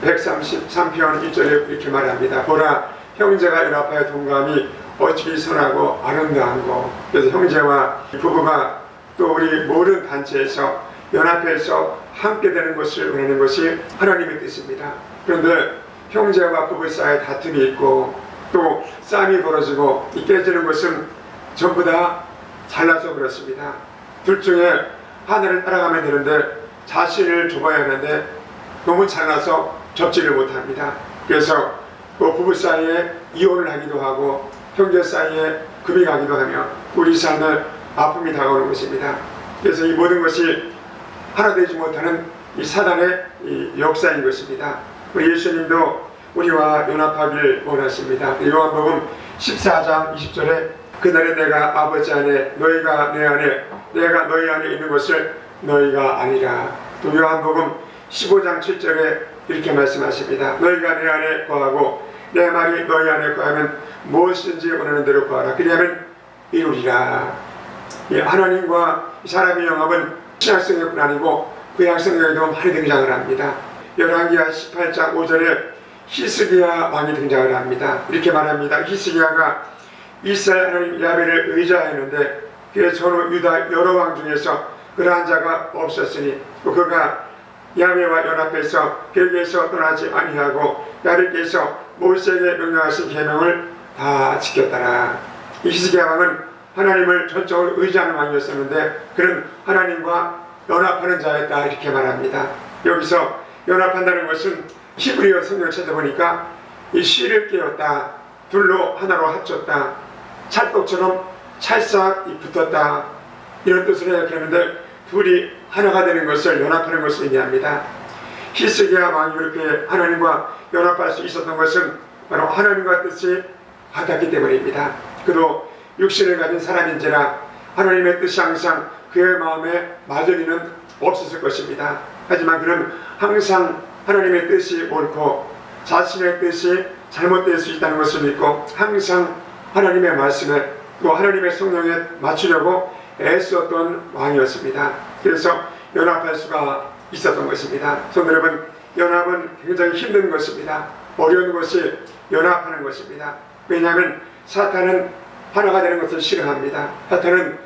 133편 1절에 이렇게 말합니다. 보라, 형제가 연합하여 동감이 어찌 선하고 아름다운고. 그래서 형제와 부부가 또 우리 모든 단체에서 연합해서 함께 되는 것을 원하는 것이 하나님의 뜻입니다. 그런데 형제와 부부 사이에 다툼이 있고 또 싸움이 벌어지고 깨지는 것은 전부 다 잘나서 그렇습니다. 둘 중에 하나를 따라가면 되는데 자신을 좁아야 하는데 너무 잘나서 접지를 못합니다. 그래서 그 부부 사이에 이혼을 하기도 하고 형제 사이에 금이 가기도 하며 우리 삶에 아픔이 다가오는 것입니다. 그래서 이 모든 것이 하나 되지 못하는 이 사단의 이 역사인 것입니다. 우리 예수님도 우리와 연합하길 원하십니다. 요한복음 14장 20절에 그날에 내가 아버지 안에 너희가 내 안에 내가 너희 안에 있는 것을 너희가 아니라. 또 요한복음 15장 7절에 이렇게 말씀하십니다. 너희가 내 안에 거하고 내 말이 너희 안에 거하면 무엇이든지 원하는 대로 구하라. 그리하면 이루리라. 이 하나님과 사람의 영합은 신약성경뿐 아니고 구약성경에도 많이 등장을 합니다. 열왕기하 18장 5절에 히스기야 왕이 등장을 합니다. 이렇게 말합니다. 히스기야가 이스라엘 하나님 야훼를 의지하였는데 그의 전후 유다 여러 왕 중에서 그러한 자가 없었으니 또 그가 야훼와 연합해서 그에게서 떠나지 아니하고 야훼께서 모세에게 명령하신 계명을 다 지켰더라. 이 히스기야 왕은 하나님을 전적으로 의지하는 왕이었었는데 그는 하나님과 연합하는 자였다 이렇게 말합니다. 여기서 연합한다는 것은 히브리어 성경 찾아보니까 이 실을 깨었다, 둘로 하나로 합쳤다, 찰떡처럼 찰싹 붙었다 이런 뜻으로 이야기하는데 둘이 하나가 되는 것을 연합하는 것을 의미합니다. 히스기야 왕이 그렇게 하나님과 연합할 수 있었던 것은 바로 하나님과 뜻이 같았기 때문입니다. 그도 육신을 가진 사람인지라 하나님의 뜻이 항상 그의 마음에 맞을 리는 없었을 것입니다. 하지만 그는 항상 하나님의 뜻이 옳고 자신의 뜻이 잘못될 수 있다는 것을 믿고 항상 하나님의 말씀에 또 하나님의 성령에 맞추려고 애썼던 왕이었습니다. 그래서 연합할 수가 있었던 것입니다. 성도 여러분, 연합은 굉장히 힘든 것입니다. 어려운 것이 연합하는 것입니다. 왜냐하면 사탄은 하나가 되는 것을 싫어합니다. 사탄은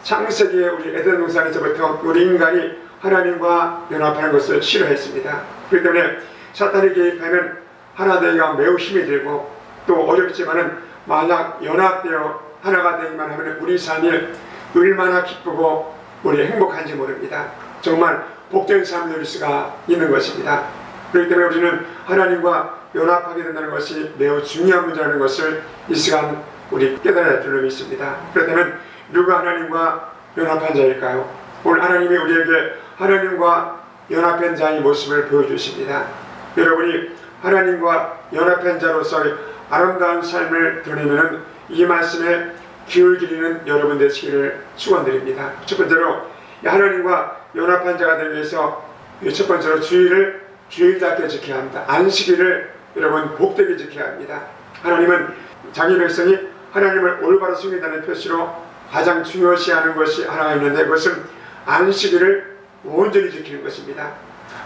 창세기에 우리 에덴 동산에서부터 우리 인간이 하나님과 연합하는 것을 싫어했습니다. 그렇기 때문에 사탄이 개입하면 하나 되기가 매우 힘이 들고 또 어렵지만은 만약 연합되어 하나가 되기만 하면 우리 삶이 얼마나 기쁘고 우리 행복한지 모릅니다. 정말 복된 삶을 누릴 수가 있는 것입니다. 그렇기 때문에 우리는 하나님과 연합하게 된다는 것이 매우 중요한 문제라는 것을 이 시간 우리 깨달아야 할 줄로 믿습니다. 그렇다면 누가 하나님과 연합한 자일까요? 오늘 하나님이 우리에게 하나님과 연합한 자의 모습을 보여주십니다. 여러분이 하나님과 연합한 자로서의 아름다운 삶을 드러내면 이 말씀에 귀를 기리는 여러분 되시기를 축원드립니다. 첫 번째로 하나님과 연합한 자가 되기 위해서 첫 번째로 주일답게 지켜야 합니다. 안식일을 여러분 복되게 지켜야 합니다. 하나님은 자기 백성이 하나님을 올바로 섬긴다는 표시로 가장 중요시하는 것이 하나가 있는데 그것은 안식일을 온전히 지키는 것입니다.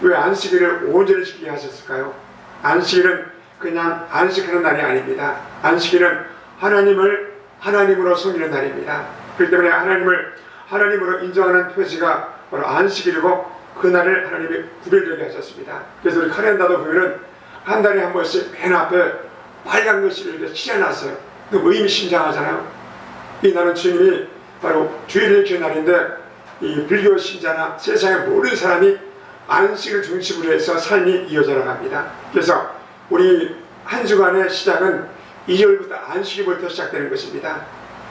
왜 안식일을 온전히 지키게 하셨을까요? 안식일은 그냥 안식하는 날이 아닙니다. 안식일은 하나님을 하나님으로 섬기는 날입니다. 그렇기 때문에 하나님을 하나님으로 인정하는 표시가 바로 안식일이고 그날을 하나님이 구별되게 하셨습니다. 그래서 우리 카렌다도 보면은 한 달에 한 번씩 맨 앞에 빨간 글씨를 이렇게 칠해놨어요. 너무 의미심장하잖아요. 이 날은 주님이 바로 주일을 지키는 날인데 이 불교 신자나 세상의 모든 사람이 안식을 중심으로 해서 삶이 이어져 나갑니다. 그래서 우리 한 주간의 시작은 2절부터 안식일부터 시작되는 것입니다.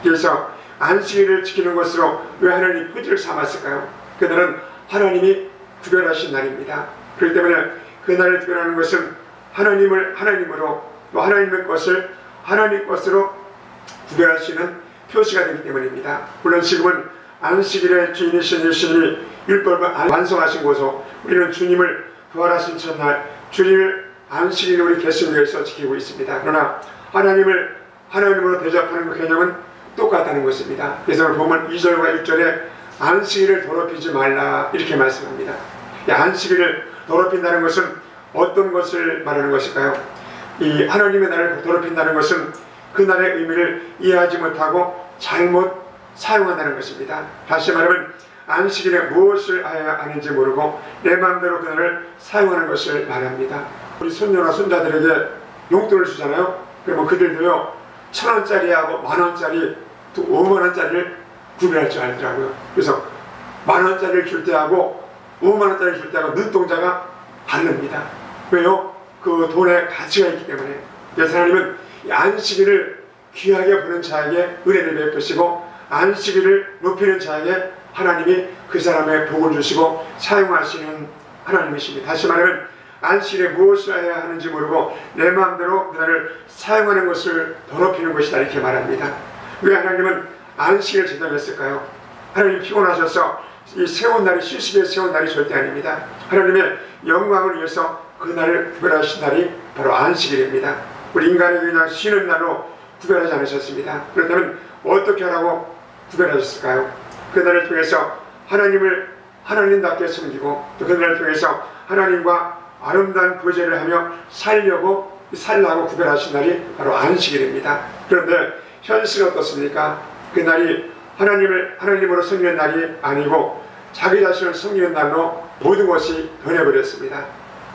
그래서 안식일을 지키는 것으로 왜 하나님이 뿌리를 삼았을까요? 그날은 하나님이 구별하신 날입니다. 그렇기 때문에 그날을 구별하는 것은 하나님을 하나님으로 또 하나님의 것을 하나님 것으로 구별하시는 표시가 되기 때문입니다. 물론 지금은 안식일의 주인이신 예수님이 율법을 완성하신 곳으로 우리는 주님을 부활하신 첫날 주일 안식일을 우리 개신교에서 지키고 있습니다. 그러나 하나님을 하나님으로 대접하는 그 개념은 똑같다는 것입니다. 그래서 오늘 보면 2절과 6절에 안식일을 더럽히지 말라 이렇게 말씀합니다. 안식일을 더럽힌다는 것은 어떤 것을 말하는 것일까요? 이 하나님의 날을 더럽힌다는 것은 그 날의 의미를 이해하지 못하고 잘못 사용한다는 것입니다. 다시 말하면 안식일에 무엇을 해야 하는지 모르고 내 마음대로 그날을 사용하는 것을 말합니다. 우리 손녀나 손자들에게 용돈을 주잖아요. 그러면 그들도요 1,000원짜리하고 만원짜리 또 5만원짜리를 구별할 줄 알더라고요. 그래서 만원짜리를 줄 때하고 5만원짜리를 줄 때하고 눈동자가 다릅니다. 왜요? 그 돈의 가치가 있기 때문에. 그래서 하나님은 이 안식일을 귀하게 보는 자에게 은혜를 베푸시고 안식일을 높이는 자에게 하나님이 그 사람의 복을 주시고 사용하시는 하나님이십니다. 다시 말하면 안식일에 무엇을 해야 하는지 모르고 내 마음대로 그날을 사용하는 것을 더럽히는 것이다 이렇게 말합니다. 왜 하나님은 안식일을 제정했을까요? 하나님 피곤하셔서 이 세운 날이 휴식에 세운 날이 절대 아닙니다. 하나님의 영광을 위해서 그 날을 구별하신 날이 바로 안식일입니다. 우리 인간이 그냥 쉬는 날로 구별하지 않으셨습니다. 그렇다면 어떻게 하라고 구별하셨을까요? 그 날을 통해서 하나님을 하나님답게 섬기고 또 그 날을 통해서 하나님과 아름다운 교제를 하며 살라고 구별하신 날이 바로 안식일입니다. 그런데 현실은 어떻습니까? 그 날이 하나님으로 섬기는 날이 아니고 자기 자신을 섬기는 날로 모든 것이 변해버렸습니다.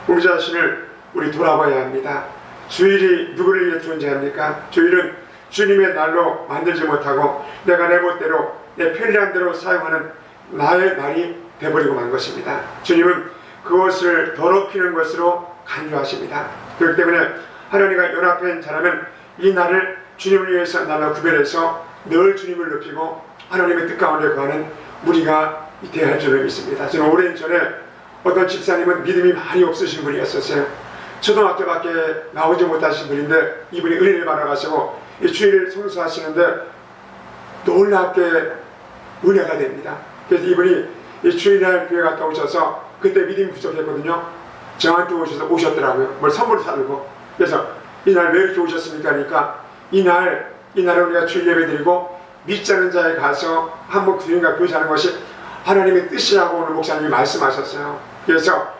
우리 자신을 우리 돌아봐야 합니다. 주일이 누구를 위해 존재합니까? 주일은 주님의 날로 만들지 못하고 내가 내 멋대로 내 편리함대로 사용하는 나의 날이 되버리고 만 것입니다. 주님은 그것을 더럽히는 것으로 간주하십니다. 그렇기 때문에 하나님과 연합한 자라면 이 날을 주님을 위해서 날로 구별해서 늘 주님을 높이고 하나님의 뜻 가운데 거하는 우리가 되어야 할 줄을 믿습니다. 저는 오랜 전에 어떤 집사님은 믿음이 많이 없으신 분이었었어요. 초등학교밖에 나오지 못하신 분인데 이분이 은혜를 받아가시고 이 주일을 성수하시는데 놀랍게 은혜가 됩니다. 그래서 이분이 이 주일날 교회 갔다 오셔서 그때 믿음이 부족했거든요. 저한테 오셨더라고요. 뭘 선물을 사들고. 그래서 이날 왜 이렇게 오셨습니까? 그러니까 이날은 우리가 주일 예배 드리고 믿지 않는 자에 가서 한번 주님과 교제하는 것이 하나님의 뜻이라고 오늘 목사님이 말씀하셨어요. 그래서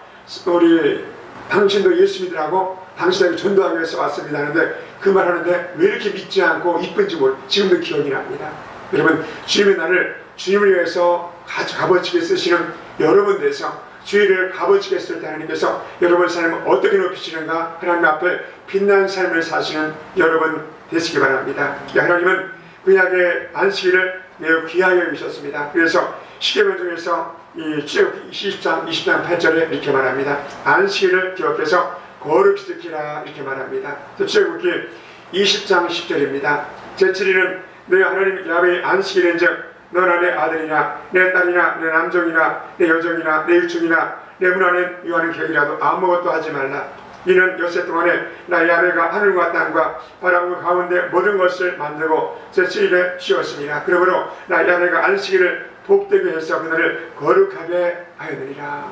우리 당신도 예수 믿으라고 당신에게 전도하기 위해서 왔습니다 하는데 그 말 하는데 왜 이렇게 믿지 않고 이쁜지 지금도 기억이 납니다. 여러분 주님의 날을 주님을 위해서 값어치게 쓰시는 여러분 되서 주일을 값어치게 쓸 때 하나님께서 여러분 삶을 어떻게 높이시는가 하나님 앞에 빛난 삶을 사시는 여러분 되시기 바랍니다. 하나님은 구약의 안식일을 매우 귀하게 여기셨습니다. 그래서 십계명 중에서 이 출애굽기 20장 8절에 이렇게 말합니다. 안식일을 기억해서 거룩히 지키라 이렇게 말합니다. 출애굽기 20장 10절입니다. 제7일은 너희 하나님 야훼의 안식일인즉 너나 내 아들이나 내 딸이나 내 남종이나 내 여종이나 내 유충이나 내 문 안에 유하는 객이라도 아무것도 하지 말라. 이는 엿새 동안에 나 야훼가 하늘과 땅과 바람과 가운데 모든 것을 만들고 제7일에 쉬었습니다. 그러므로 나 야훼가 안식일을 복되게 해서 그날을 거룩하게 하였느니라.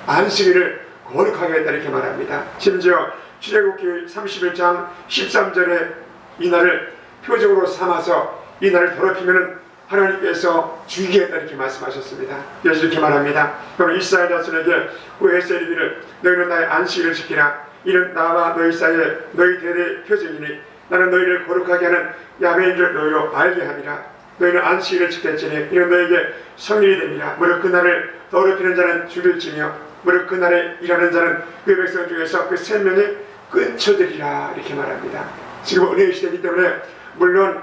안식일을 거룩하게 했다 이렇게 말합니다. 심지어 출애굽기 31장 13절에 이 날을 표적으로 삼아서 이 날을 더럽히면 하나님께서 죽이겠다 이렇게 말씀하셨습니다. 그래서 이렇게 말합니다. 그럼 이스라엘 자손에게 후에서 이르기를 너희는 나의 안식일을 지키라. 이는 나와 너희 사이에 너희 대대의 표적이니 나는 너희를 거룩하게 하는 야훼인 줄 너희로 알게 함이라. 너희는 안식일을 지켰지니 이는 너희에게 성일이 됩니다. 무릇 그날을 더럽히는 자는 죽일지며 무릇 그날에 일하는 자는 그 백성 중에서 그 생명이 끊쳐지리라 이렇게 말합니다. 지금 은혜의 시대이기 때문에 물론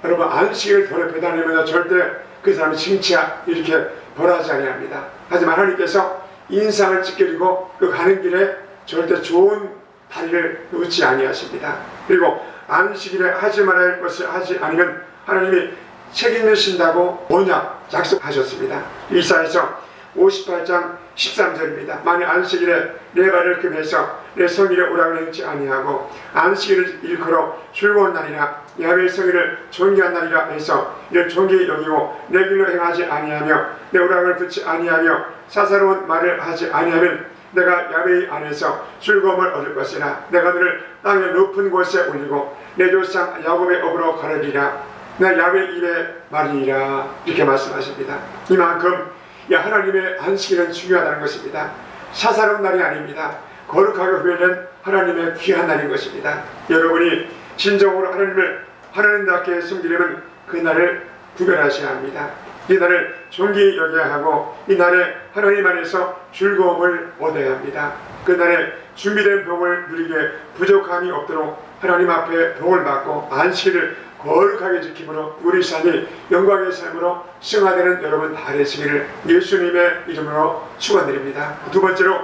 여러분 안식일을 더럽히다니면 절대 그 사람이 칭치야 이렇게 벌하지 아니합니다. 하지만 하나님께서 인상을 찢겨지고 그 가는 길에 절대 좋은 다리를 놓지 아니하십니다. 그리고 안식일에 하지 말아야 할 것을 하지 않으면 하나님이 책임지신다고 언약 약속하셨습니다. 이사야서 58장 13절입니다. 만일 안식일에 내 발을 금해서 내 성일에 오락을 행치 아니하고 안식일을 일컬어 즐거운 날이라 야훼의 성일을 존귀한 날이라 해서 이를 존귀히 여기고 내 길로 행하지 아니하며 내 오락을 붙지 아니하며 사사로운 말을 하지 아니하면 내가 야훼의 안에서 즐거움을 얻을 것이라. 내가 너를 땅의 높은 곳에 올리고 내 조상 야곱의 업으로 가르리라. 내 야훼의 입에 말이니라 이렇게 말씀하십니다. 이만큼 하나님의 안식일은 중요하다는 것입니다. 사사로운 날이 아닙니다. 거룩하게 후회된 하나님의 귀한 날인 것입니다. 여러분이 진정으로 하나님을 하나님답게 섬기려면 그 날을 구별하셔야 합니다. 이 날을 존귀 여겨야 하고 이 날에 하나님 안에서 즐거움을 얻어야 합니다. 그 날에 준비된 복을 누리게 부족함이 없도록 하나님 앞에 복을 받고 안식일을 거룩하게 지킴으로 우리 삶이 영광의 삶으로 승화되는 여러분 다 되시기를 예수님의 이름으로 축원드립니다. 두 번째로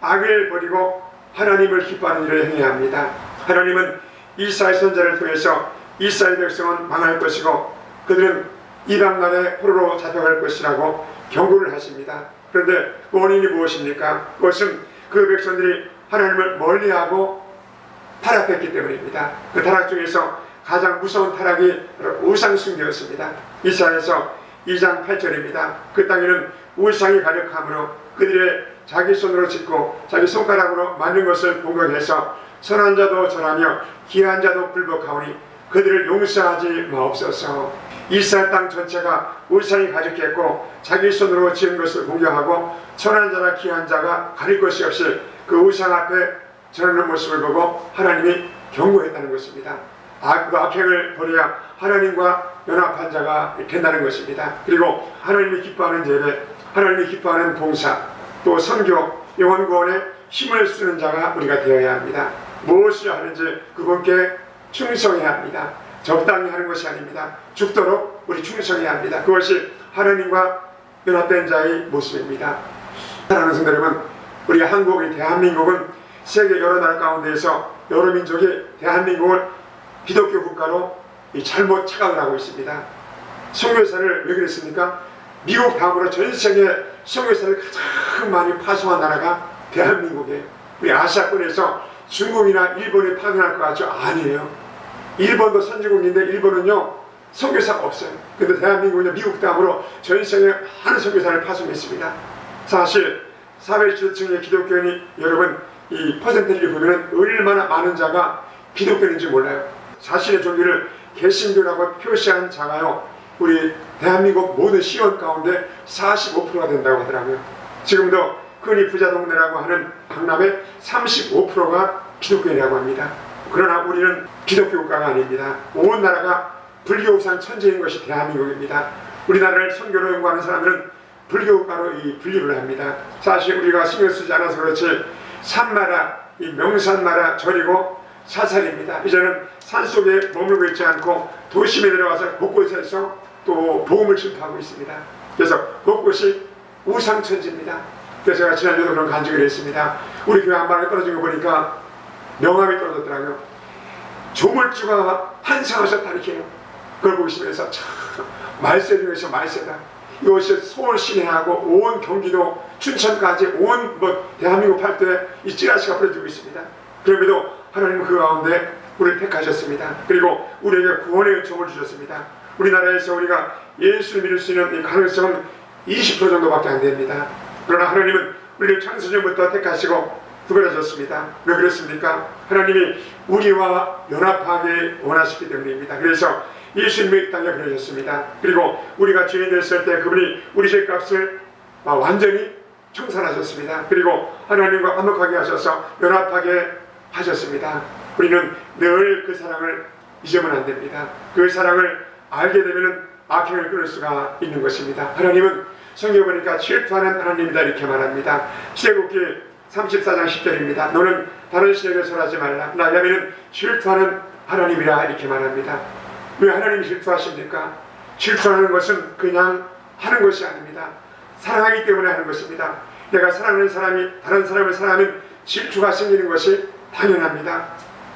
악을 버리고 하나님을 기뻐하는 일을 행해야 합니다. 하나님은 이사야 선지자를 통해서 이스라엘 백성은 망할 것이고 그들은 이방 나라의 포로로 잡혀갈 것이라고 경고를 하십니다. 그런데 원인이 무엇입니까? 그것은 그 백성들이 하나님을 멀리하고 타락했기 때문입니다. 그 타락 중에서 가장 무서운 타락이 우상숭배였습니다. 이사야서 2장 8절입니다. 그 땅에는 우상이 가득하므로 그들의 자기 손으로 짓고 자기 손가락으로 만든 것을 공격해서 선한 자도 절하며 기한 자도 불복하오니 그들을 용서하지 마옵소서. 이스라엘 땅 전체가 우상이 가득했고 자기 손으로 지은 것을 공격하고 선한 자나 기한 자가 가릴 것이 없이 그 우상 앞에 전하는 모습을 보고 하나님이 경고했다는 것입니다. 그 악행을 버려야 하나님과 연합한 자가 된다는 것입니다. 그리고 하나님이 기뻐하는 예배, 하나님이 기뻐하는 봉사, 또 선교, 영혼 구원에 힘을 쓰는 자가 우리가 되어야 합니다. 무엇을 하는지 그분께 충성해야 합니다. 적당히 하는 것이 아닙니다. 죽도록 우리 충성해야 합니다. 그것이 하나님과 연합된 자의 모습입니다. 사랑하는 성도 여러분, 우리 한국의 대한민국은 세계 여러 나라 가운데에서 여러 민족이 대한민국을 기독교 국가로 잘못 착각을 하고 있습니다. 선교사를 왜 그랬습니까? 미국 다음으로 전 세계 선교사를 가장 많이 파송한 나라가 대한민국이에요. 우리 아시아권에서 중국이나 일본이 파견할 것 같죠? 아니에요. 일본도 선진국인데 일본은요 선교사가 없어요. 근데 대한민국은 미국 다음으로 전 세계 많은 선교사를 파송했습니다. 사실 사회주의층의 기독교인이 여러분 이 퍼센테이지를 보면 얼마나 많은 자가 기독교인인지 몰라요. 자신의 종교를 개신교라고 표시한 자가요 우리 대한민국 모든 시원 가운데 45%가 된다고 하더라고요. 지금도 흔히 부자 동네라고 하는 강남의 35%가 기독교인이라고 합니다. 그러나 우리는 기독교 국가가 아닙니다. 온 나라가 불교우상 천지인 것이 대한민국입니다. 우리나라를 선교로 연구하는 사람들은 불교 국가로 분립을 합니다. 사실 우리가 신경 쓰지 않아서 그렇지 산마라, 이 명산마라 절이고 사찰입니다. 이제는 산속에 머물고 있지 않고 도심에 들어가서 곳곳에서 또 복음을 전파하고 있습니다. 그래서 곳곳이 우상천지입니다. 그래서 제가 지난주에도 그런 간증을 했습니다. 우리 교회 한방에 떨어진 거 보니까 명함이 떨어졌더라고요. 조물주가 환상하셨다는 게요. 그걸 보고 있으면서 참 말세 중에서 말세다. 이것이 서울 시내하고 온 경기도 춘천까지 온 대한민국 팔도에 이 찌라시가 뿌려지고 있습니다. 그럼에도 하나님은 그 가운데 우리를 택하셨습니다. 그리고 우리에게 구원의 은총을 주셨습니다. 우리나라에서 우리가 예수를 믿을 수 있는 이 가능성은 20% 정도밖에 안 됩니다. 그러나 하나님은 우리를 창세전부터 택하시고 구별하셨습니다. 왜 그렇습니까? 하나님이 우리와 연합하게 원하시기 때문입니다. 그래서 예수님의 땅에 보내셨습니다. 그리고 우리가 죄인 됐을 때 그분이 우리 죄값을 완전히 청산하셨습니다. 그리고 하나님과 화목하게 하셔서 연합하게 하셨습니다. 우리는 늘 그 사랑을 잊으면 안 됩니다. 그 사랑을 알게 되면 악행을 끊을 수가 있는 것입니다. 하나님은 성경에 보니까 질투하는 하나님이다 이렇게 말합니다. 출애굽기 34장 10절입니다. 너는 다른 신에게 절하지 말라. 나 야훼는 질투하는 하나님이라 이렇게 말합니다. 왜 하나님이 질투하십니까? 질투하는 것은 그냥 하는 것이 아닙니다. 사랑하기 때문에 하는 것입니다. 내가 사랑하는 사람이 다른 사람을 사랑하면 질투가 생기는 것이 당연합니다.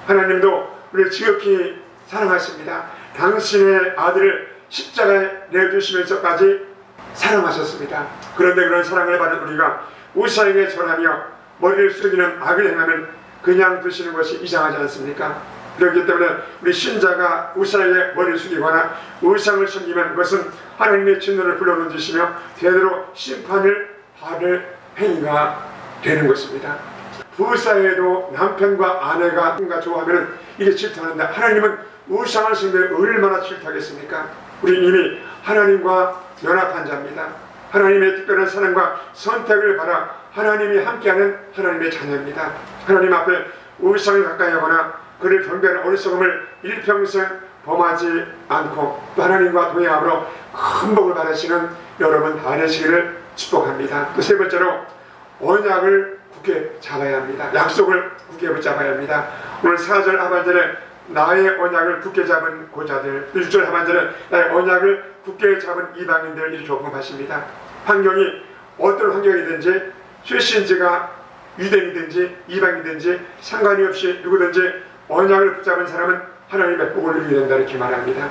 하나님도 우리를 지극히 사랑하십니다. 당신의 아들을 십자가에 내어주시면서까지 사랑하셨습니다. 그런데 그런 사랑을 받은 우리가 우상에게 절하며 머리를 숙이는 악을 행하면 그냥 두시는 것이 이상하지 않습니까? 그렇기 때문에 우리 신자가 우상에게 머리를 숙이거나 우상을 섬기면 그것은 하나님의 진노를 불러넣으시며 대대로 심판을 받을 행위가 되는 것입니다. 부사에도 남편과 아내가 좋아하면 이게 질투하는데 하나님은 우상을 섬기면 얼마나 질투하겠습니까? 우리 이미 하나님과 연합한 자입니다. 하나님의 특별한 사랑과 선택을 받아 하나님이 함께하는 하나님의 자녀입니다. 하나님 앞에 우상을 가까이 하거나 그를 경배하는 어리석음을 일평생 범하지 않고 또 하나님과 동행함으로 큰 복을 받으시는 여러분 다 되시기를 축복합니다. 또 세 번째로 언약을 굳게 잡아야 합니다. 약속을 굳게 붙잡아야 합니다. 오늘 4절 하반절에 나의 언약을 굳게 잡은 고자들, 6절 하반절에 나의 언약을 굳게 잡은 이방인들 이렇게 언급하십니다. 환경이 어떤 환경이든지 출신지가 유대인이든지 이방이든지 상관이 없이 누구든지 언약을 붙잡은 사람은 하나님의 복을 누리게 된다 이렇게 말합니다.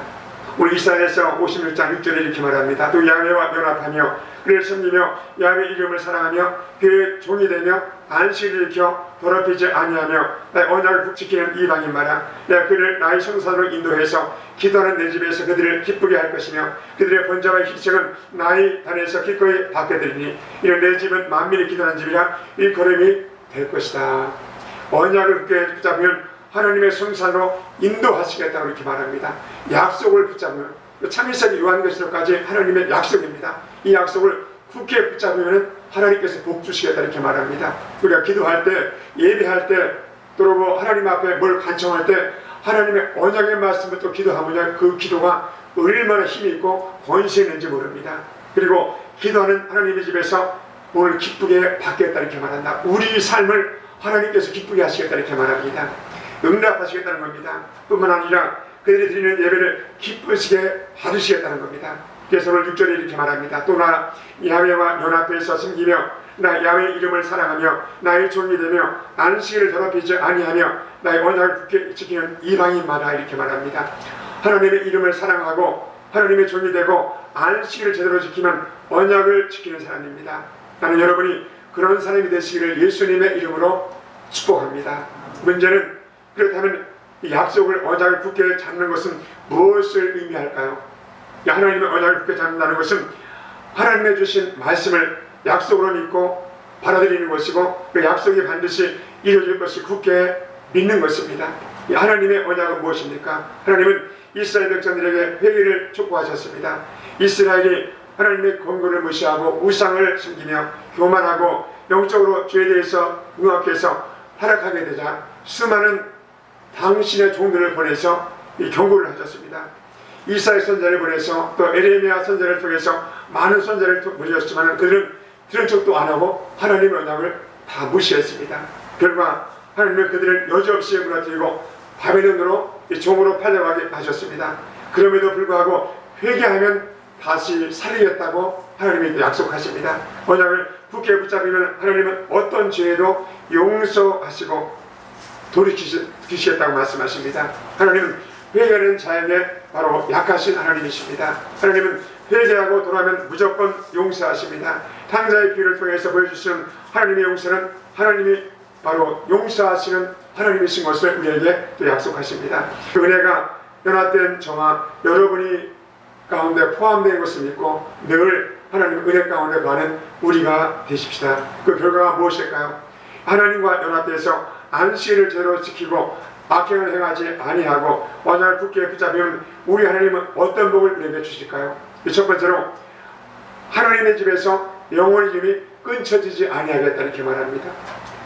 우리 이사야서 56장 6절에 이렇게 말합니다. 또 야훼와 연합하며 그를 섬기며 야훼의 이름을 사랑하며 그의 종이 되며 안식을 일으켜 더럽히지 아니하며 나의 언약을 지키는 이방인 마라. 내가 그를 나의 성산으로 인도해서 기도하는 내 집에서 그들을 기쁘게 할 것이며 그들의 번제와 희생은 나의 단에서 기꺼이 받게 되리니 이는 내 집은 만민이 기도하는 집이라 일컬음이 될 것이다. 언약을 굳게 붙잡으면 하나님의 성산으로 인도하시겠다고 이렇게 말합니다. 약속을 붙잡으면 창세기 요한계시록까지 하나님의 약속입니다. 이 약속을 굳게 붙잡으면 하나님께서 복 주시겠다 이렇게 말합니다. 우리가 기도할 때, 예배할 때, 또 뭐 하나님 앞에 뭘 간청할 때 하나님의 언약의 말씀을 또 기도하면 그 기도가 얼마나 힘이 있고 권세 있는지 모릅니다. 그리고 기도하는 하나님의 집에서 뭘 기쁘게 받겠다 이렇게 말한다. 우리 삶을 하나님께서 기쁘게 하시겠다 이렇게 말합니다. 응답하시겠다는 겁니다. 뿐만 아니라 그들이 드리는 예배를 기쁘시게 받으시겠다는 겁니다. 그래서 오늘 6절에 이렇게 말합니다. 또 나 야훼와 연합해서 섬기며 나 야훼의 이름을 사랑하며 나의 종이 되며 안식일을 더럽히지 아니하며 나의 언약을 굳게 지키는 이방인마다 이렇게 말합니다. 하나님의 이름을 사랑하고 하나님의 종이 되고 안식일을 제대로 지키면 언약을 지키는 사람입니다. 나는 여러분이 그런 사람이 되시기를 예수님의 이름으로 축복합니다. 문제는 그렇다면 이 약속을 언약을 굳게 잡는 것은 무엇을 의미할까요? 하나님의 언약을 굳게 잡는다는 것은 하나님의 주신 말씀을 약속으로 믿고 받아들이는 것이고 그 약속이 반드시 이루어질 것을 굳게 믿는 것입니다. 하나님의 언약은 무엇입니까? 하나님은 이스라엘 백성들에게 회개를 촉구하셨습니다. 이스라엘이 하나님의 권고를 무시하고 우상을 섬기며 교만하고 영적으로 죄에 대해서 응악해서 타락하게 되자 수많은 당신의 종들을 보내서 이 경고를 하셨습니다. 이사야 선지자를 보내서 또 에레미야 선지자를 통해서 많은 선지자를 보내셨지만 그들은 들은 척도 안 하고 하나님의 언약을 다 무시했습니다. 결과 하나님은 그들을 여지없이 무너뜨리고 바벨론으로 종으로 팔려가게 하셨습니다. 그럼에도 불구하고 회개하면 다시 살리겠다고 하나님이 약속하십니다. 언약을 굳게 붙잡으면 하나님은 어떤 죄에도 용서하시고 돌이키시겠다고 말씀하십니다. 하나님은 회개하는 자에게 바로 약하신 하나님이십니다. 하나님은 회개하고 돌아오면 무조건 용서하십니다. 탕자의 피를 통해서 보여주시는 하나님의 용서는 하나님이 바로 용서하시는 하나님이신 것을 우리에게 또 약속하십니다. 그 은혜가 연합된 저와 여러분이 가운데 포함된 것을 믿고 늘 하나님 은혜 가운데 거하는 우리가 되십시다. 그 결과가 무엇일까요? 하나님과 연합돼서 안식일을 제대로 지키고 악행을 행하지 아니하고 언약을 굳게 붙잡으면 우리 하나님은 어떤 복을 우리에게 주실까요? 첫 번째로 하나님의 집에서 영원히 이름이 끊쳐지지 아니하겠다 이렇게 말합니다.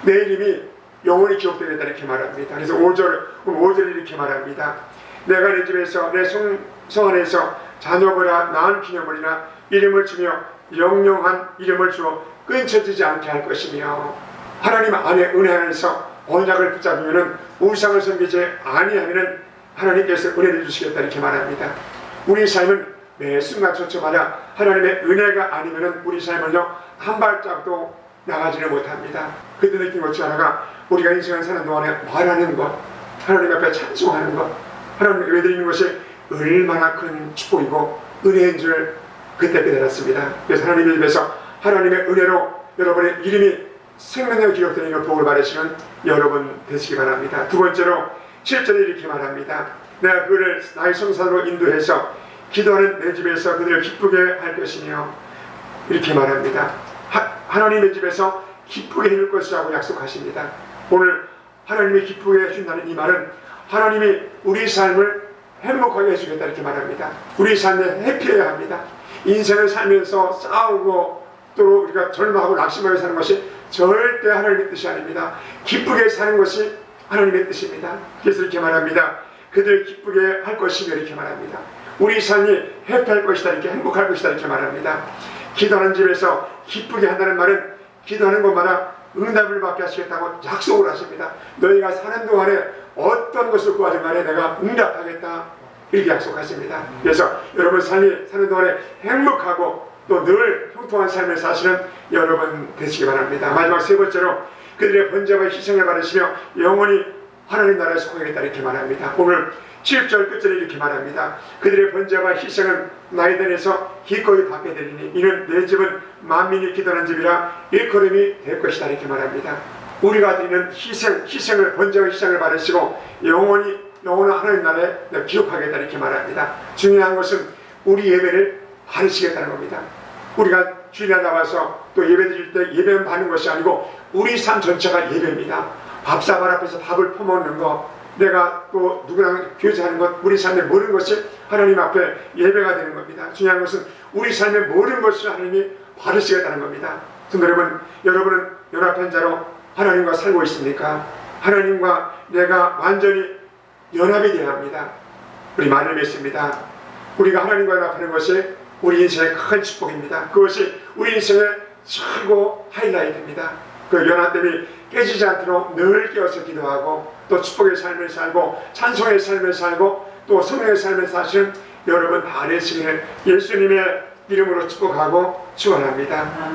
내 이름이 영원히 기억되겠다 이렇게 말합니다. 그래서 5절 이렇게 말합니다. 내가 내 집에서 내 성 안에서 자녀보라 낳은 기념물이나 이름을 주며 영영한 이름을 주어 끊쳐지지 않게 할 것이며 하나님 안에 은혜 안에서 언약을 붙잡으면 우상을 섬기지 아니하면 하나님께서 은혜를 주시겠다 이렇게 말합니다. 우리 삶은 매 순간초점마다 하나님의 은혜가 아니면 우리 삶을요 한 발짝도 나가지를 못합니다. 그때 느낀 것 중 하나가 우리가 인생을 사는 동안에 말하는 것, 하나님 앞에 찬송하는 것, 하나님께 예배드리는 것이 얼마나 큰 축복이고 은혜인 줄 그때 깨달았습니다. 그래서 하나님의 입에서 하나님의 은혜로 여러분의 이름이 생명의 기록되는 복을 받으시는 여러분 되시기 바랍니다. 두 번째로 7절에 이렇게 말합니다. 내가 그를 나의 성산으로 인도해서 기도하는 내 집에서 그들을 기쁘게 할 것이며 이렇게 말합니다. 하나님의 집에서 기쁘게 해줄 것이라고 약속하십니다. 오늘 하나님이 기쁘게 해준다는 이 말은 하나님이 우리 삶을 행복하게 해주겠다 이렇게 말합니다. 우리 삶에 해피해야 합니다. 인생을 살면서 싸우고 또 우리가 절망하고 낙심하게 사는 것이 절대 하나님의 뜻이 아닙니다. 기쁘게 사는 것이 하나님의 뜻입니다. 그래서 이렇게 말합니다. 그들 기쁘게 할 것이며 이렇게 말합니다. 우리 삶이 해피할 것이다, 이렇게 행복할 것이다, 이렇게 말합니다. 기도하는 집에서 기쁘게 한다는 말은 기도하는 것마다 응답을 받게 하시겠다고 약속을 하십니다. 너희가 사는 동안에 어떤 것을 구하든 간에 내가 응답하겠다, 이렇게 약속하십니다. 그래서 여러분 삶이 사는 동안에 행복하고 또 늘 형통한 삶을 사시는 여러분 되시기 바랍니다. 마지막 세 번째로 그들의 번제와 희생을 받으시며 영원히 하나님 나라에 속하겠다, 이렇게 말합니다. 오늘 7절 끝절에 이렇게 말합니다. 그들의 번제와 희생은 나이든에서 기꺼이 받게 되리니 이는 내 집은 만민이 기도하는 집이라 일컬음이 될 것이다, 이렇게 말합니다. 우리가 드리는 희생을 번제와 희생을 받으시고 영원한 하나님 나라에 기록하겠다, 이렇게 말합니다. 중요한 것은 우리 예배를 받으시겠다는 겁니다. 우리가 주일에 나와서 또 예배 드릴 때 예배만 받는 것이 아니고 우리 삶 전체가 예배입니다. 밥사발 앞에서 밥을 퍼먹는 것, 내가 또 누구랑 교제하는 것, 우리 삶의 모든 것이 하나님 앞에 예배가 되는 겁니다. 중요한 것은 우리 삶의 모든 것을 하나님이 받으시겠다는 겁니다. 성도 여러분, 여러분은 연합한 자로 하나님과 살고 있습니까? 하나님과 내가 완전히 연합이 되어야 합니다. 우리 많이 믿습니다. 우리가 하나님과 연합하는 것이 우리 인생의 큰 축복입니다. 그것이 우리 인생의 최고 하이라이트입니다. 그 연합됨이 깨지지 않도록 늘 깨어서 기도하고 또 축복의 삶을 살고 찬송의 삶을 살고 또 성령의 삶을 사시는 여러분 다 되시기를 예수님의 이름으로 축복하고 축원합니다.